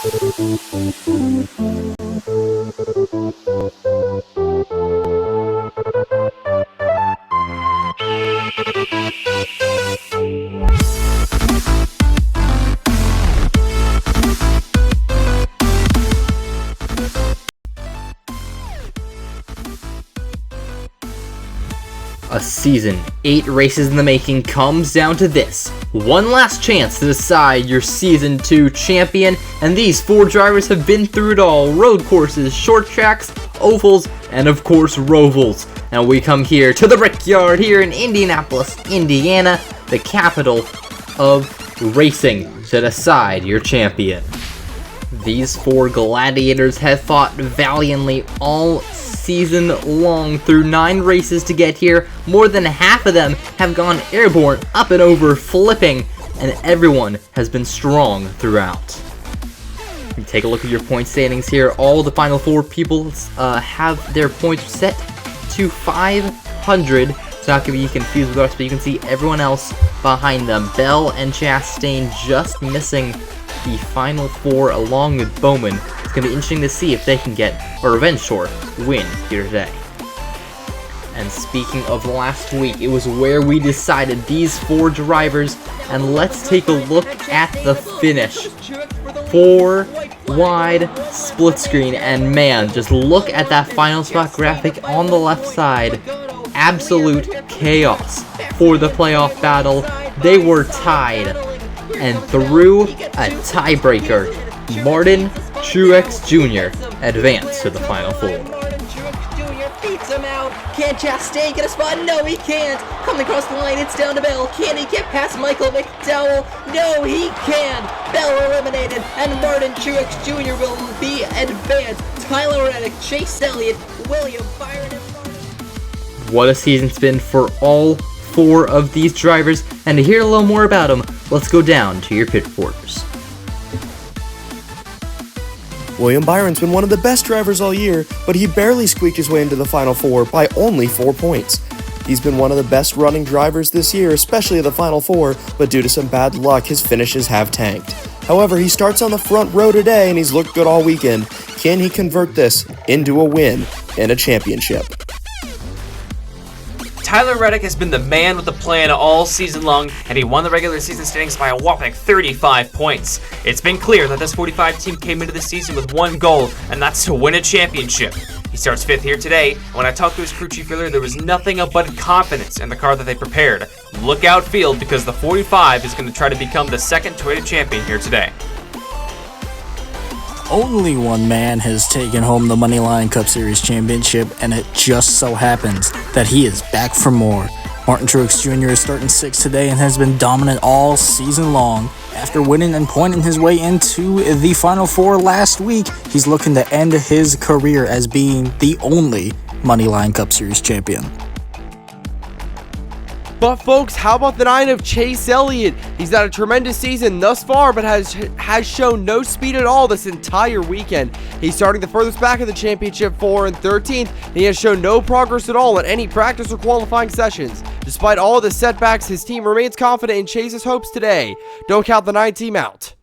A season, 8 races in the making, comes down to this. One last chance to decide your Season 2 champion, and these 4 drivers have been through it all. Road courses, short tracks, ovals, and of course rovals. Now we come here to the Brickyard here in Indianapolis, Indiana, the capital of racing, to decide your champion. These 4 gladiators have fought valiantly all season long through 9 races to get here. More than half of them have gone airborne, up and over, flipping, and everyone has been strong throughout. You take a look at your point standings here. All the final 4 people have their points set to 500. It's not going to be confused with us, but you can see everyone else behind them. Bell and Chastain just missing the final 4 along with Bowman. It's going to be interesting to see if they can get a revenge tour win here today. And speaking of last week, it was where we decided these 4 drivers, and let's take a look at the finish. 4 wide split screen, and man, just look at that final spot graphic on the left side. Absolute chaos for the playoff battle. They were tied, and through a tiebreaker, Martin Truex Jr. advanced to the final 4. Martin Truex Jr. beats him out. Can Chastain get a spot? No, he can't. Coming across the line, it's down to Bell. Can he get past Michael McDowell? No, he can. Bell eliminated, and Martin Truex Jr. will be advanced. Tyler Reddick, Chase Elliott, William Byron, and What a season it's been for all 4 of these drivers, and to hear a little more about them, let's go down to your pit reporters. William Byron's been one of the best drivers all year, but he barely squeaked his way into the Final 4 by only 4 points. He's been one of the best running drivers this year, especially the Final 4, but due to some bad luck, his finishes have tanked. However, he starts on the front row today and he's looked good all weekend. Can he convert this into a win and a championship? Tyler Reddick has been the man with the plan all season long, and he won the regular season standings by a whopping 35 points. It's been clear that this 45 team came into the season with one goal, and that's to win a championship. He starts 5th here today. When I talked to his crew chief earlier, there was nothing but confidence in the car that they prepared. Look out field, because the 45 is going to try to become the second Toyota champion here today. Only one man has taken home the Moneylion Cup Series championship, and it just so happens that he is back for more. Martin Truex Jr. is starting 6th today and has been dominant all season long. After winning and pointing his way into the Final 4 last week, he's looking to end his career as being the only Moneylion Cup Series champion. But folks, how about the 9 of Chase Elliott? He's had a tremendous season thus far, but has shown no speed at all this entire weekend. He's starting the furthest back of the championship 4 and 13th, and he has shown no progress at all at any practice or qualifying sessions. Despite all the setbacks, his team remains confident in Chase's hopes today. Don't count the 9 team out.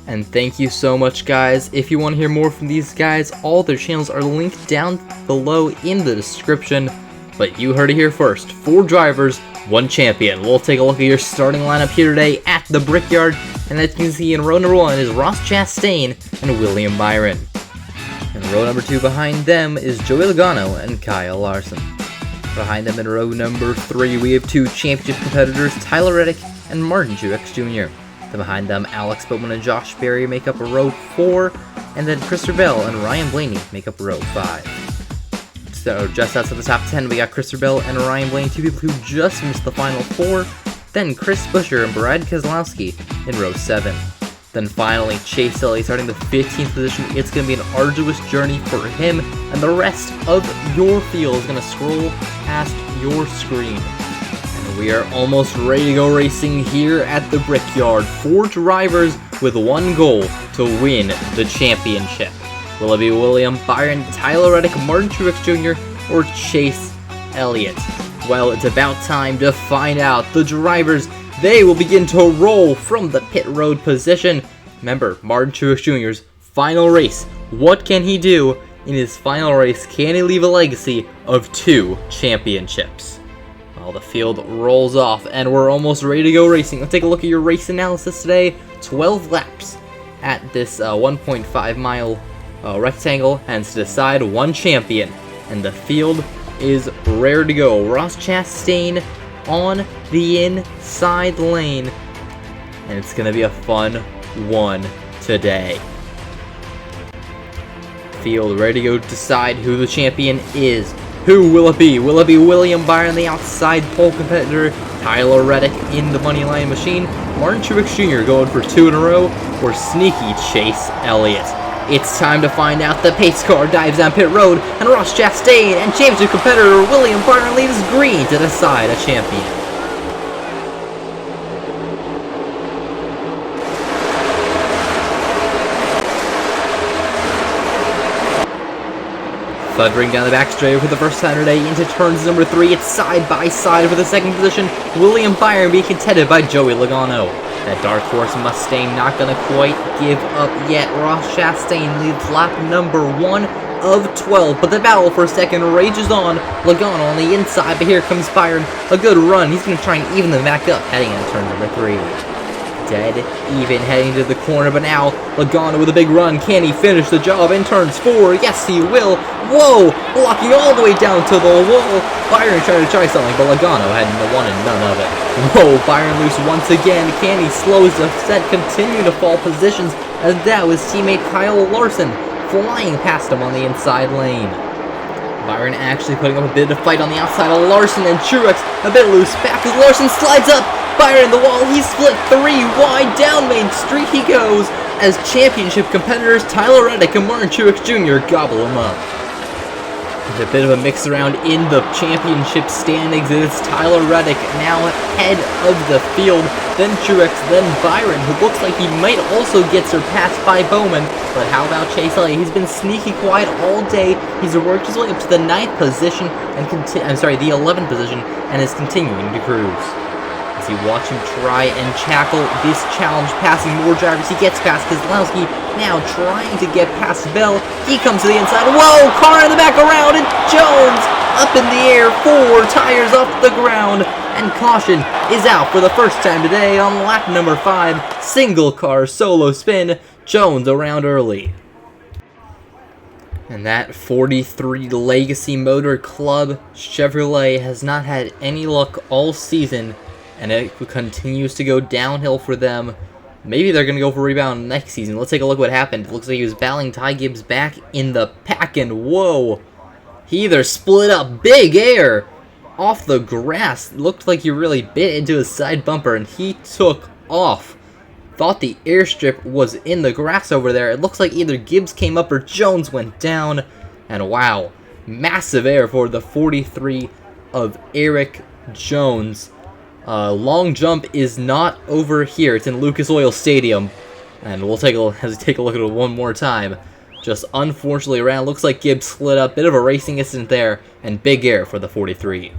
And thank you so much, guys. If you want to hear more from these guys, all their channels are linked down below in the description. But you heard it here first. 4 drivers, 1 champion. We'll take a look at your starting lineup here today at the Brickyard. And as you can see in row number 1 is Ross Chastain and William Byron. And row number 2 behind them is Joey Logano and Kyle Larson. Behind them in row number 3 we have 2 championship competitors, Tyler Reddick and Martin Truex Jr. Then behind them, Alex Bowman and Josh Berry make up row 4, and then Christopher Bell and Ryan Blaney make up row 5. So just outside the top 10, we got Christopher Bell and Ryan Blaney, 2 people who just missed the final 4. Then Chris Buescher and Brad Keselowski in row 7. Then finally, Chase Elliott starting the 15th position. It's going to be an arduous journey for him, and the rest of your field is going to scroll past your screen. We are almost ready to go racing here at the Brickyard. 4 drivers with one goal to win the championship. Will it be William Byron, Tyler Reddick, Martin Truex Jr., or Chase Elliott? Well, it's about time to find out. The drivers They will begin to roll from the pit road position. Remember, Martin Truex Jr.'s final race. What can he do in his final race? Can he leave a legacy of 2 championships? Well, the field rolls off, and we're almost ready to go racing. Let's take a look at your race analysis today. 12 laps at this 1.5 mile rectangle, and to decide 1 champion. And the field is rare to go. Ross Chastain on the inside lane, and it's gonna be a fun one today. Field ready to go decide who the champion is. Who will it be? Will it be William Byron, the outside pole competitor, Tyler Reddick in the Moneyline machine, Martin Truex Jr. going for 2 in a row, or sneaky Chase Elliott? It's time to find out. The pace car dives down pit road, and Ross Chastain and championship competitor William Byron leaves green to decide a champion. Thundering down the back straight for the first time today into turns number 3. It's side by side for the second position. William Byron being contended by Joey Logano. That Dark Horse Mustang not gonna quite give up yet. Ross Chastain leads lap number 1 of 12, but the battle for a second rages on. Logano on the inside, but here comes Byron. A good run. He's gonna try and even them back up heading into turn number 3. Dead even heading to the corner, but now Logano with a big run. Can he finish the job in turns 4? Yes, he will. Whoa! Blocking all the way down to the wall. Byron trying to try something, but Logano had one and none of it. Whoa! Byron loose once again. Can he slows the set, continue to fall positions, as that was teammate Kyle Larson flying past him on the inside lane. Byron actually putting up a bit of fight on the outside of Larson, and Truex a bit loose back as Larson slides up. Byron the wall, he's split 3 wide, down Main Street he goes, as championship competitors Tyler Reddick and Martin Truex Jr. gobble him up. There's a bit of a mix around in the championship standings. It's Tyler Reddick now head of the field, then Truex, then Byron, who looks like he might also get surpassed by Bowman. But how about Chase Elliott? He's been sneaky quiet all day. He's worked his way up to the 9th position and the 11th position, and is continuing to cruise. As you watch him try and tackle this challenge, passing more drivers, he gets past Keselowski, now trying to get past Bell. He comes to the inside. Whoa! Car in the back around, and Jones up in the air, 4 tires off the ground, and caution is out for the first time today on lap number 5. Single car solo spin. Jones around early. And that 43 Legacy Motor Club Chevrolet has not had any luck all season, and it continues to go downhill for them. Maybe they're going to go for a rebound next season. Let's take a look at what happened. It looks like he was battling Ty Gibbs back in the pack, and whoa! He either split up big air off the grass. It looked like he really bit into his side bumper, and he took off. Thought the airstrip was in the grass over there. It looks like either Gibbs came up or Jones went down. And wow, massive air for the 43 of Erik Jones. Long jump is not over here. It's in Lucas Oil Stadium. And we'll take a look at it one more time. Just unfortunately around. Looks like Gibbs slid up. Bit of a racing incident there. And big air for the 43.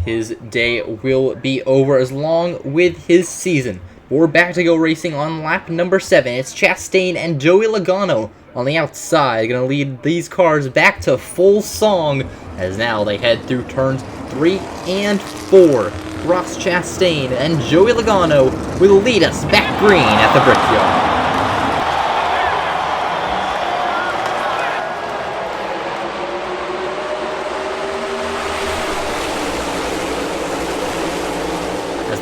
His day will be over as long with his season. We're back to go racing on lap number 7. It's Chastain and Joey Logano on the outside. Going to lead these cars back to full song as now they head through turns 3 and 4. Ross Chastain and Joey Logano will lead us back green at the Brickyard.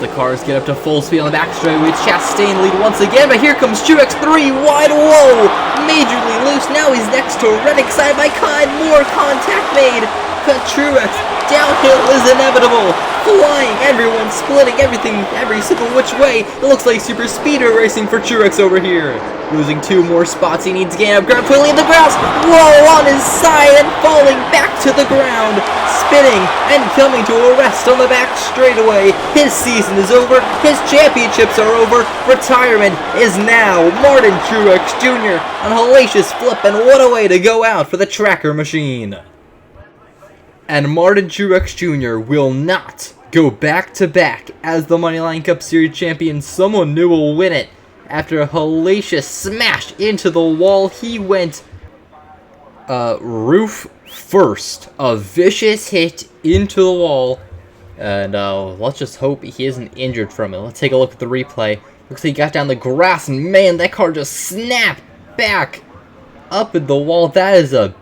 The cars get up to full speed on the back straight with Chastain lead once again, but here comes Truex 3 wide. Whoa! Majorly loose. Now he's next to Reddick side by side. More contact made. Cut Truex. Downhill is inevitable. Flying, everyone splitting everything every single which way. It looks like super speeder racing for Truex over here. Losing 2 more spots. He needs to gain up ground quickly in the grass. Whoa! On his side and falling back to the ground. Spinning and coming to a rest on the back straightaway. His season is over. His championships are over. Retirement is now. Martin Truex Jr. on a hellacious flip, and what a way to go out for the tracker machine. And Martin Truex Jr. will not go back-to-back as the Moneyline Cup Series champion. Someone new will win it. After a hellacious smash into the wall, he went roof first. A vicious hit into the wall. And let's just hope he isn't injured from it. Let's take a look at the replay. Looks like he got down the grass, and man, that car just snapped back up at the wall. That is a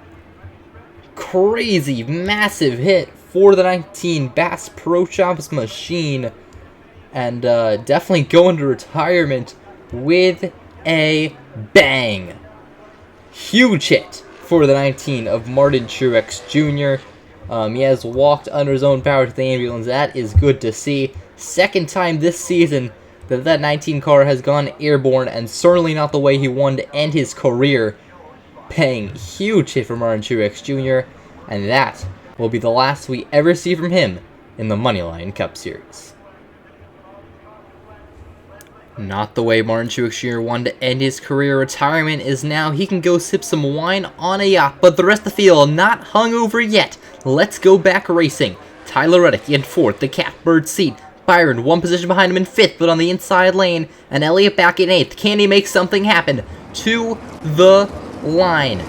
crazy, massive hit for the 19 Bass Pro Shops machine. And definitely going to retirement with a bang. Huge hit for the 19 of Martin Truex Jr. He has walked under his own power to the ambulance. That is good to see. Second time this season that 19 car has gone airborne, and certainly not the way he wanted to end his career. Bang. Huge hit for Martin Truex Jr. And that will be the last we ever see from him in the Moneyline Cup Series. Not the way Martin Truex Jr. wanted to end his career. Retirement is now. He can go sip some wine on a yacht, but the rest of the field not hungover yet. Let's go back racing. Tyler Reddick in 4th, the catbird seat. Byron 1 position behind him in 5th, but on the inside lane. And Elliott back in 8th. Can he make something happen? To the line.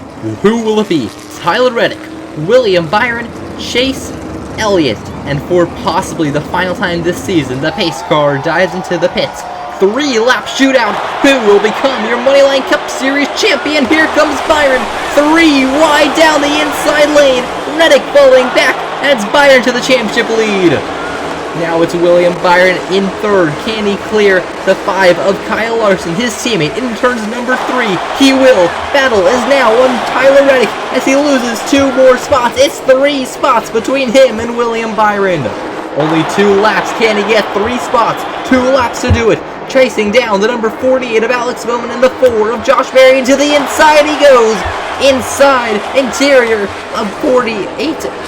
Who will it be? Tyler Reddick, William Byron, Chase Elliott. And for possibly the final time this season, the pace car dives into the pits. 3-lap shootout. Who will become your Moneyline Cup Series champion? Here comes Byron. 3 wide down the inside lane. Reddick falling back. Adds Byron to the championship lead. Now it's William Byron in 3rd. Can he clear the 5 of Kyle Larson, his teammate, in turns number 3? He will. Battle is now on Tyler Reddick as he loses 2 more spots. It's 3 spots between him and William Byron. Only 2 laps. Can he get 3 spots? 2 laps to do it. Chasing down the number 48 of Alex Bowman and the 4 of Josh Berry. To the inside he goes. Inside, interior of 48.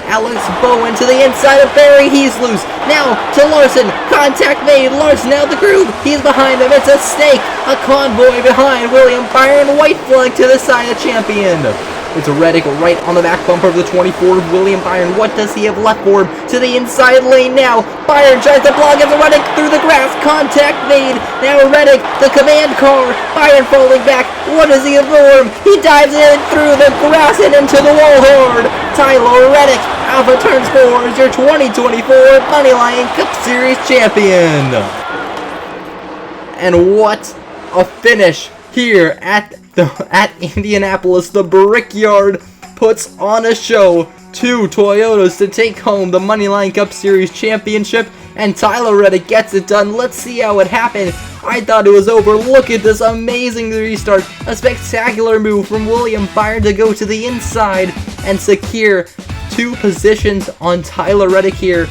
Alex Bowen to the inside of Berry. He's loose. Now to Larson. Contact made. Larson out the groove. He's behind him. It's a snake. A convoy behind William Byron. White flag to the side of champion. It's Reddick right on the back bumper of the 24 of William Byron. What does he have left for him? To the inside lane now. Byron tries to block as Reddick through the grass. Contact made. Now Reddick, the command car. Byron falling back. What does he have for him? He dives in through the grass and into the wall hard. Tyler Reddick, Alpha Turns 4 is your 2024 Moneyline Cup Series champion. And what a finish here at Indianapolis. The Brickyard puts on a show. 2 Toyotas to take home the Moneyline Cup Series championship, and Tyler Reddick gets it done. Let's see how it happened. I thought it was over. Look at this amazing restart. A spectacular move from William Byron to go to the inside and secure 2 positions on Tyler Reddick here.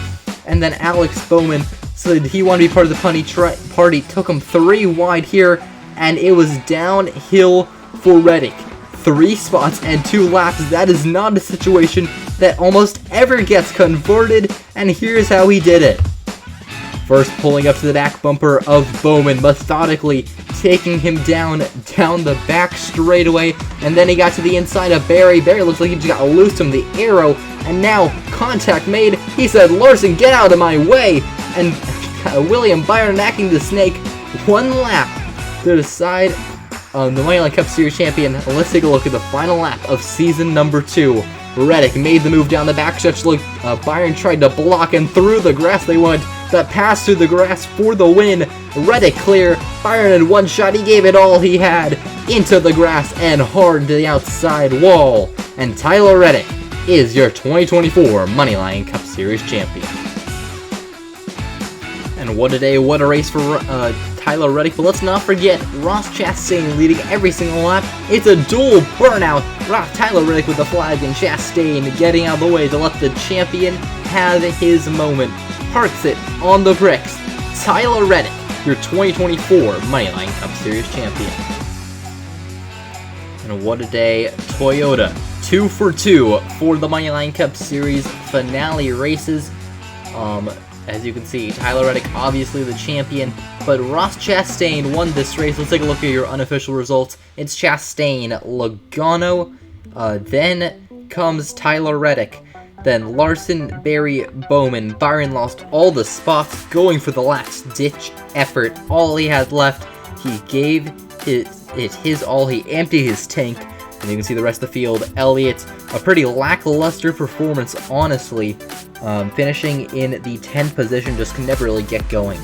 And then Alex Bowman said he wanted to be part of the party. Took him 3 wide here, and it was downhill for Reddick. 3 spots and 2 laps. That is not a situation that almost ever gets converted, and here's how he did it. First pulling up to the back bumper of Bowman, methodically taking him down the back straightaway, and then he got to the inside of Berry. Berry looks like he just got loose from the arrow, and now contact made. He said, Larson, get out of my way, and William Byron acting the snake. 1 lap to decide the Moneyline Cup Series champion. Let's take a look at the final lap of season number 2. Reddick made the move down the backstretch. Look, Byron tried to block, and through the grass they went. That pass through the grass for the win. Reddick clear. Byron in 1 shot. He gave it all he had into the grass and hard to the outside wall. And Tyler Reddick is your 2024 Moneyline Cup Series champion. And what a day, what a race for Tyler Reddick. But let's not forget Ross Chastain leading every single lap. It's a dual burnout. Tyler Reddick with the flag and Chastain getting out of the way to let the champion have his moment. Parks it on the bricks. Tyler Reddick, your 2024 Moneyline Cup Series champion. And what a day, Toyota. 2 for 2 for the Moneyline Cup Series finale races. As you can see, Tyler Reddick obviously the champion, but Ross Chastain won this race. Let's take a look at your unofficial results. It's Chastain, Logano, then comes Tyler Reddick. Then Larson, Berry, Bowman. Byron lost all the spots, going for the last-ditch effort. All he had left, he gave it his all. He emptied his tank. And you can see the rest of the field. Elliott, a pretty lackluster performance, honestly. Finishing in the 10th position, just can never really get going.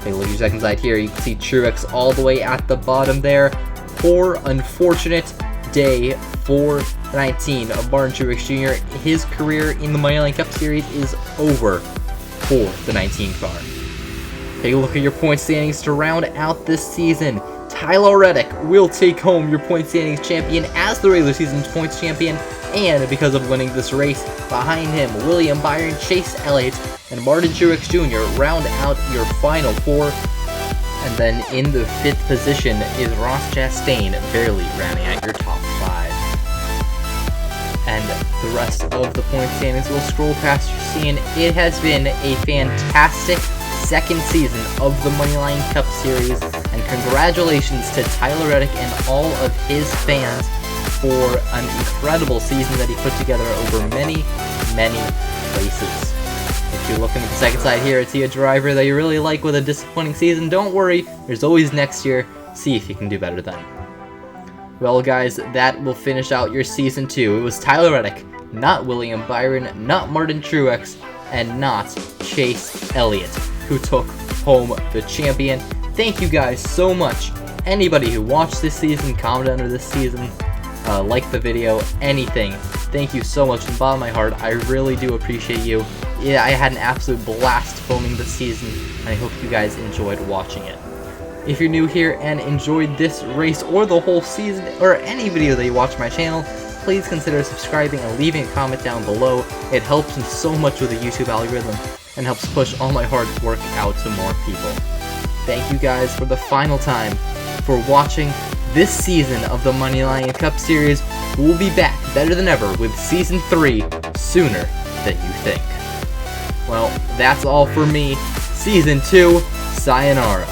Take a look at your second side here. You can see Truex all the way at the bottom there. Poor, unfortunate day for 19 of Martin Truex Jr. His career in the Moneylion Cup Series is over for the 19 car. Take a look at your point standings to round out this season. Tyler Reddick will take home your point standings champion as the regular season points champion, and because of winning this race, behind him, William Byron, Chase Elliott, and Martin Truex Jr. round out your final four. And then in the 5th position is Ross Chastain, barely rounding out your top 5. And the rest of the point standings will scroll past your scene. It has been a fantastic second season of the Moneylion Cup Series, and congratulations to Tyler Reddick and all of his fans for an incredible season that he put together over many, many races. If you're looking at the second side here and see a driver that you really like with a disappointing season, don't worry, there's always next year. See if you can do better then. Well guys, that will finish out your Season 2. It was Tyler Reddick, not William Byron, not Martin Truex, and not Chase Elliott who took home the champion. Thank you guys so much. Anybody who watched this season, comment under this season, like the video, anything. Thank you so much from the bottom of my heart. I really do appreciate you. Yeah, I had an absolute blast filming this season, and I hope you guys enjoyed watching it. If you're new here and enjoyed this race or the whole season or any video that you watch on my channel, please consider subscribing and leaving a comment down below. It helps me so much with the YouTube algorithm and helps push all my hard work out to more people. Thank you guys for the final time for watching this season of the Moneylion Cup Series. We'll be back better than ever with Season 3 sooner than you think. Well, that's all for me. Season 2, sayonara.